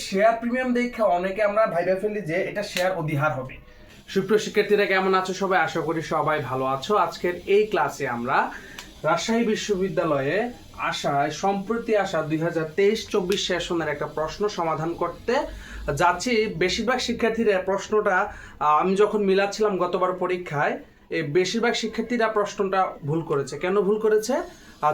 Share premium দেখে অনেকে আমরা ভাইবা ফেলি যে এটা শেয়ার অধিহার হবে। সুপ্রিয় শিক্ষার্থীরা কেমন আছো সবাই? আশা করি সবাই ভালো আছো। আজকের এই ক্লাসে আমরা রাজশাহী বিশ্ববিদ্যালয়ে সম্প্রতি আসা 2023-24 সেশনের একটা প্রশ্ন সমাধান করতে যাচ্ছি। বেশিরভাগ শিক্ষার্থীরা প্রশ্নটা আমি যখন মিলাচ্ছিলাম গতবার পরীক্ষায়, এই বেশিরভাগ শিক্ষার্থীরা প্রশ্নটা ভুল করেছে। কেন ভুল করেছে?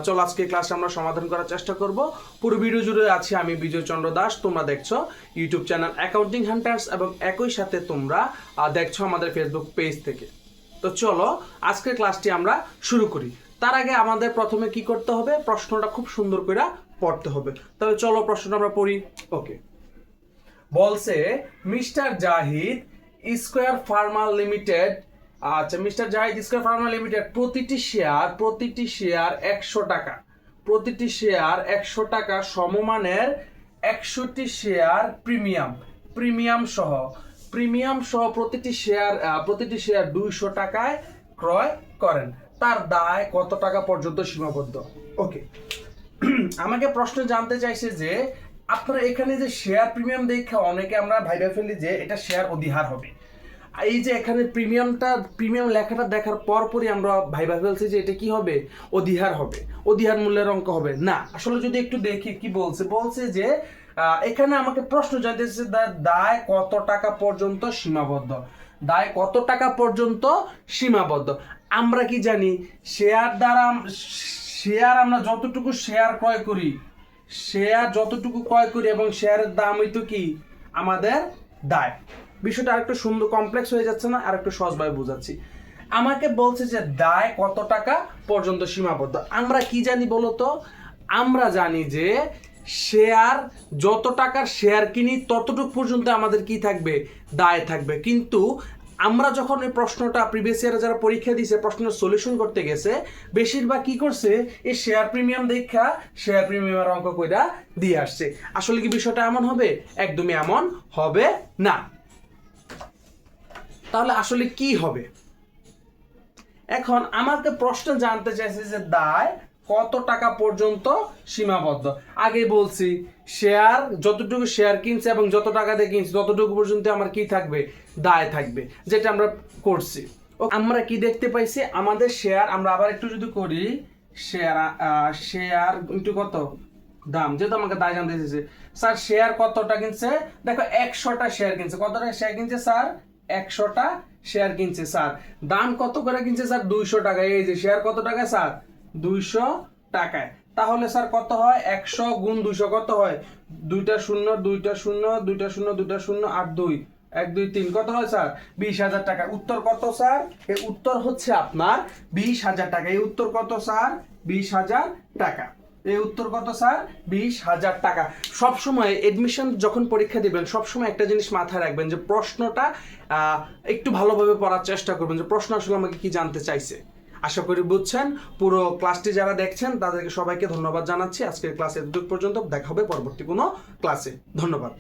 চলো আজকে ক্লাসে আমরা সমাধান করার চেষ্টা করব। পুরো ভিডিও জুড়ে আছি আমি বিজয় চন্দ্র দাস। তোমরা দেখছো ইউটিউব চ্যানেল অ্যাকাউন্টিং হান্টার্স এবং একই সাথে তোমরা দেখছো আমাদের ফেসবুক পেজ থেকে। তো চলো আজকের ক্লাসটি আমরা শুরু করি। তার আগে আমাদের প্রথমে কি করতে হবে? প্রশ্নটা খুব সুন্দর করে পড়তে হবে। তাহলে চলো প্রশ্নটা আমরা পড়ি। ওকে, বলছে mister Zahid Square Pharma Limited, আচ্ছা mister Zahid Square Pharma Limited প্রতিটি শেয়ার 100 টাকা, প্রতিটি শেয়ার 100 টাকা সমমানের 61টি শেয়ার প্রিমিয়াম সহ প্রতিটি শেয়ার 200 টাকায় ক্রয় করেন। তার দায় কত টাকা পর্যন্ত সীমাবদ্ধ? ওকে, আমাকে প্রশ্ন জানতে চাইছে যে আপনারা এখানে যে শেয়ার প্রিমিয়াম দেখে অনেকে আমরা ভাইবা ফেলি যে এটা শেয়ার অধিহার হবে। এই যে এখানে প্রিমিয়াম লেখাটা দেখার পরপরই আমরা ভাইবা ফেলছি যে এটা কি হবে? অধিহার হবে, অধিহার মূল্যের অঙ্ক হবে না। আসলে যদি একটু দেখি কি বলছে যে এখানে আমাকে প্রশ্ন জানতে চাইছে দায় কত টাকা পর্যন্ত সীমাবদ্ধ, দায় কত টাকা পর্যন্ত সীমাবদ্ধ। আমরা কি জানি শেয়ার আমরা যতটুকু শেয়ার ক্রয় করি এবং শেয়ারের দামই তো কি আমাদের দায়। বিষয়টা আরেকটু সুন্দর কমপ্লেক্স হয়ে যাচ্ছে না? আর একটু সহজভাবে বোঝাচ্ছি। আমাকে বলছে যে দায় কত টাকা পর্যন্ত সীমাবদ্ধ। আমরা কি জানি বলতো? আমরা জানি যে শেয়ার যত টাকার শেয়ার কিনি ততটুকু পর্যন্ত আমাদের কি থাকবে? দায় থাকবে। কিন্তু আমরা যখন এই প্রশ্নটা প্রিভিয়াস ইয়ারে যারা পরীক্ষা দিয়েছে প্রশ্নের সলিউশন করতে গেছে, বেশিরভাগ কি করছে? এই শেয়ার প্রিমিয়াম দেখা শেয়ার প্রিমিয়ামের অঙ্ক কইরা দিয়ে আসছে। আসলে কি বিষয়টা এমন হবে? একদমই এমন হবে না। তাহলে আসলে কি হবে? এখন আমাকে প্রশ্ন জানতে চাইছে যে দায় কত টাকা পর্যন্ত সীমাবদ্ধ। আগে বলছি শেয়ার যতটুকু শেয়ার কিনছে এবং যত টাকা দিয়ে কিনছে ততটুকু পর্যন্ত আমার কি থাকবে? দায় থাকবে, যেটা আমরা করছি। আমরা কি দেখতে পাইছি? আমাদের শেয়ার, আমরা আবার একটু যদি করি শেয়ার ইনটু কত দাম, যেহেতু আমাকে দায় জানতে চাইছে। স্যার শেয়ার কতটা কিনছে? দেখো 100টা শেয়ার কিনছে। কতটা শেয়ার কিনছে স্যার? 100টা শেয়ার কিনছে। স্যার দাম কত করে কিনছে? স্যার 200 টাকা। এই যে শেয়ার কত টাকা স্যার? 200 টাকায়। তাহলে স্যার কত হয়? 100 গুণ 200 কত হয়? 2টা শূন্য 2টা শূন্য 2টা শূন্য 2টা শূন্য 8 2 1 2 3 কত হয় স্যার? 20,000 টাকা। উত্তর কত স্যার? এই উত্তর হচ্ছে আপনার 20,000 টাকা। এই উত্তর কত স্যার? 20,000 টাকা। এই উত্তর কত স্যার? 20,000 টাকা। সবসময় এডমিশন যখন পরীক্ষা দিবেন সবসময় একটা জিনিস মাথায় রাখবেন যে প্রশ্নটা একটু ভালোভাবে পড়ার চেষ্টা করবেন যে প্রশ্ন আসলে আমাকে কি জানতে চাইছে। আশা করি বুঝছেন। পুরো ক্লাসটি যারা দেখছেন তাদেরকে সবাইকে ধন্যবাদ জানাচ্ছি। আজকের ক্লাস এতটুকু পর্যন্ত। দেখা হবে পরবর্তী কোনো ক্লাসে। ধন্যবাদ।